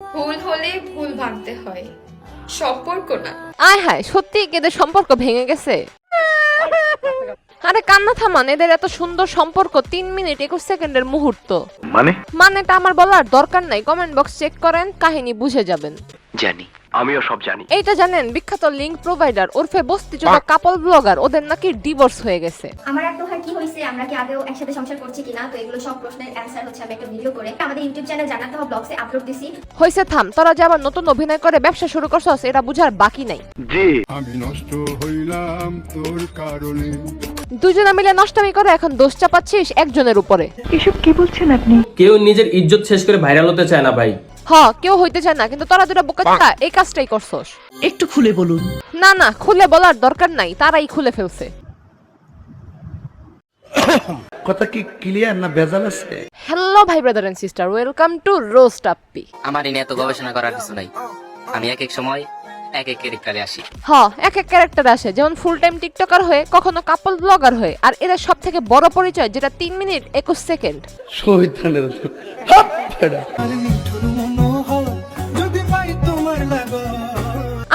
ভুল হলে ভুল ভাঙতে হয়, সম্পর্ক না। আয় হায়, সত্যি এদের সম্পর্ক ভেঙে গেছে। আরে কান্না থামান, এদের এত সুন্দর সম্পর্ক 3 মিনিট 21 সেকেন্ডের মুহূর্ত। মানেটা আমার বলার দরকার নাই, কমেন্ট বক্স চেক করেন, কাহিনী বুঝে যাবেন। জানি, আমিও সব জানি। এইটা জানেন, বিখ্যাত লিংক প্রোভাইডার ওরফে বস্তিচোদ কাপল ব্লগার, ওদের নাকি ডিভোর্স হয়ে গেছে। আমার আর তোহার কি হইছে, আমরা কি আগেও একসাথে সংসার করছি কিনা, তো এগুলো সব প্রশ্নের অ্যানসার হচ্ছে আমি একটা ভিডিও করে আমাদের ইউটিউব চ্যানেল জানাতে হবে ব্লগসে আপলোড দিছি। হইছে থাম, তোরা যে আবার নতুন অভিনয় করে ব্যবসা শুরু করছস, এটা বুঝার বাকি নাই। জি, আমি নষ্ট হইলাম তোর কারণে। দুজনে মিলে নষ্টামি করে এখন দোষ চাপাচ্ছিস একজনের উপরে। এসব কি বলছেন আপনি? কেউ নিজের ইজ্জত শেষ করে ভাইরাল হতে চায় না ভাই। কেউ হইতে চায় না, কিন্তু তোরা দুটো বোকা এই কাজটাই করছস। একটু খুলে বলুন। না, খুলে বলার দরকার নাই, তারাই খুলে ফেলছে। কথা কি ক্লিয়ার না ভেজাল আছে? হ্যালো ভাই brother and sister, welcome to roast আপ্পি। আমার এনে এত গবেষণা করার কিছু নাই, আমি এক এক সময় এক এক ক্যারেক্টারে আসি। এক এক ক্যারেক্টার আসে, যেমন ফুল টাইম টিকটকার হয়ে, কখনো কাপল ব্লগার হয়ে, আর এরা সব থেকে বড় পরিচয় যেটা 3 মিনিট 21 সেকেন্ড। শহীদানের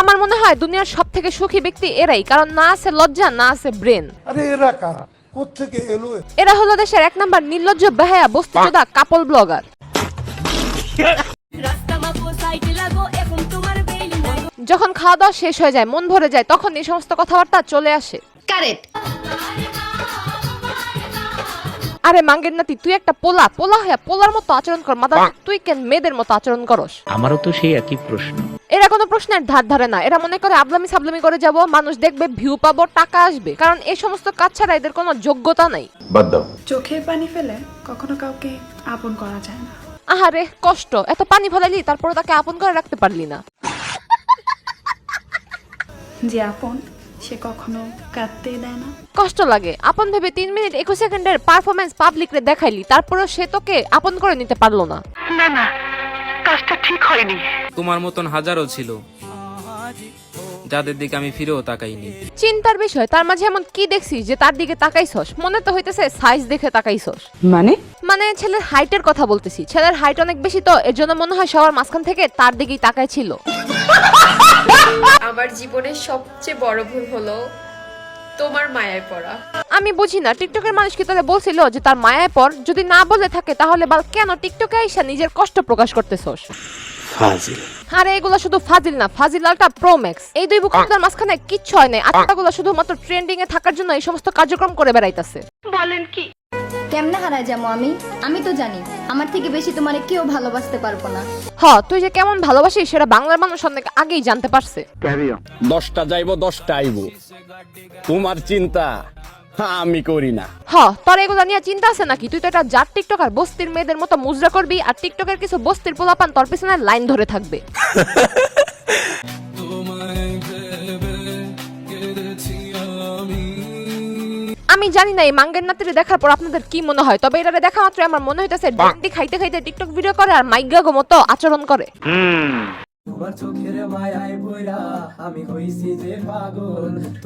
আমার মনে হয় দুনিয়ার সব থেকে সুখী ব্যক্তি এরাই, কারণ না আছে লজ্জা, না আছে ব্রেন। আরে এরা কারা, কোত্থেকে এলো? এরা হলো দেশের 1 নাম্বার নির্লজ্জ বেহায়া বস্তিচোদা কাপল ব্লগার। যখন খাওয়া দাওয়া শেষ হয়ে যায়, মন ভরে যায়, তখন এই সমস্ত কথাবার্তা চলে আসে। কারেক্ট। আরে মাঙ্গের নাতি, তুই একটা পোলা হয়ে পোলার মতো আচরণ কর, মাথা তুই কেন মেয়েদের মতো আচরণ করস? আমারও তো সেই একই প্রশ্ন। এরা কোনো প্রশ্নের ধার ধারে না, এরা মনে করে আবলামি সাবলামি করে যাব, মানুষ দেখবে, ভিউ পাবো, টাকা আসবে, কারণ এই সমস্ত কাজ ছাড়া এদের কোনো যোগ্যতা নাই। বাদ দাও। চোখের পানি ফেলে কখনো কাউকে আপন করা যায় না। আহারে কষ্ট, এত পানি ফেলালি তারপরে তাকে আপন করে রাখতে পারলি না। যে আপন সে কখনো কাঁদতেই দেয় না। কষ্ট লাগে, আপন ভেবে 3 মিনিট 21 সেকেন্ডের পারফরমেন্স পাবলিকরে দেখাইলি, তারপরেও সে তোকে আপন করে নিতে পারলো না। তোমার মতন হাজারও ছিল যাদের দিকে আমি ফিরেও তাকাইনি। চিন্তার বিষয়, তার মাঝে এমন কি দেখছিস যে তার দিকে তাকাইছস? মনে তো হইতেছে সাইজ দেখে তাকাইছস। মানে ছেলের হাইটের কথা বলতেছি, ছেলের হাইট অনেক বেশি তো, এর জন্য মনে হয় সবার মাঝখান থেকে তার দিকেই তাকাই ছিল। আমার জীবনের সবচেয়ে বড় ভুল হলো তোমার মায়ায় পড়া। আমি বুঝি না, টিকটকের মানুষ কি তোরে বলছিল যে তার মায়ায় পর? যদি না বলে থাকে তাহলে বল কেন টিকটকে আইসা নিজের কষ্ট প্রকাশ করতেছস? ফাজিল। আরে এগুলা শুধু ফাজিল না, ফাজিল আলটা প্রো ম্যাক্স। এই দুই বুকের মাঝখানে কিচ্ছু হয় নাই, আত্মাগুলো শুধুমাত্র ট্রেন্ডিং এ থাকার জন্য এই সমস্ত কার্যক্রম করে বেড়াইতাছে। কেমনে হারায় যাবো আমি তো জানি আমার থেকে বেশি তোমারে কেউ ভালোবাসতে পারবো না। তুই যে কেমন ভালোবাসিস সেটা বাংলার মানুষ অনেক আগেই জানতে পারছে। 10টা যাইবো 10টা আইবো, তোমার চিন্তা আমি করি না। তোর এগুলা নিয়ে চিন্তা আছে নাকি? তুই তো এটা যার টিকটকার বস্তির মেয়েদের মতো মুজরা করবি, আর টিকটকের কিছু বস্তির পোলাপান তোর পিছনে লাইন ধরে থাকবে। আমি জানি না এই মাঙ্গের নাতিরে দেখার পর আপনাদের কি মনে হয়, তবে এটারে দেখা মাত্র আমার মনে হইতেছে ডেন্টি খাইতে খাইতে টিকটক ভিডিও করে আর মাইগাগো মতো আচরণ করে।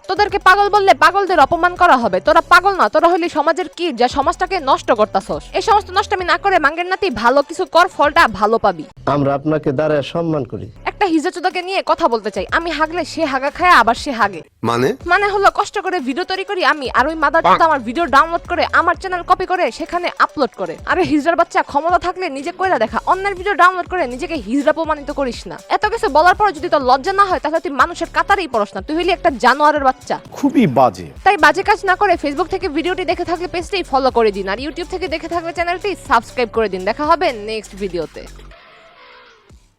তোদেরকে পাগল বললে পাগলদের অপমান করা হবে। তোরা পাগল না, তোরা হলি সমাজের কীট, যা সমাজটাকে নষ্ট করতাছস। এই সমস্ত নষ্টামি না করে মাঙ্গের নাতি ভালো কিছু কর, ফলটা ভালো পাবি। আমরা আপনাকে দাঁড়ায় সম্মান করি। একটা হিজড়াচোদাকে নিয়ে কথা বলতে চাই। আমি হাগলে সে হাগা খায়, আবার সে হাগে। মানে হলো কষ্ট করে ভিডিও তৈরি করি আমি, আর ওই মাদারচোদা আমার ভিডিও ডাউনলোড করে আমার চ্যানেল কপি করে সেখানে আপলোড করে। আরে হিজড়ার বাচ্চা, ক্ষমতা থাকলে নিজে কইরা দেখা, অন্যের ভিডিও ডাউনলোড করে নিজেকে হিজড়া প্রমাণিত করিস না। এত কিছু বলার পর যদি তোর লজ্জা না হয় তাহলে তুই মানুষের কাতারেই পড়স না, তুই হইলি একটা জানোয়ারের বাচ্চা। খুবই বাজে। তাই বাজে কাজ না করে ফেসবুক থেকে ভিডিওটি দেখে থাকলে পেজটি ফলো করে দিন, আর ইউটিউব থেকে দেখে থাকলে চ্যানেলটি সাবস্ক্রাইব করে দিন। দেখা হবে নেক্সট ভিডিওতে।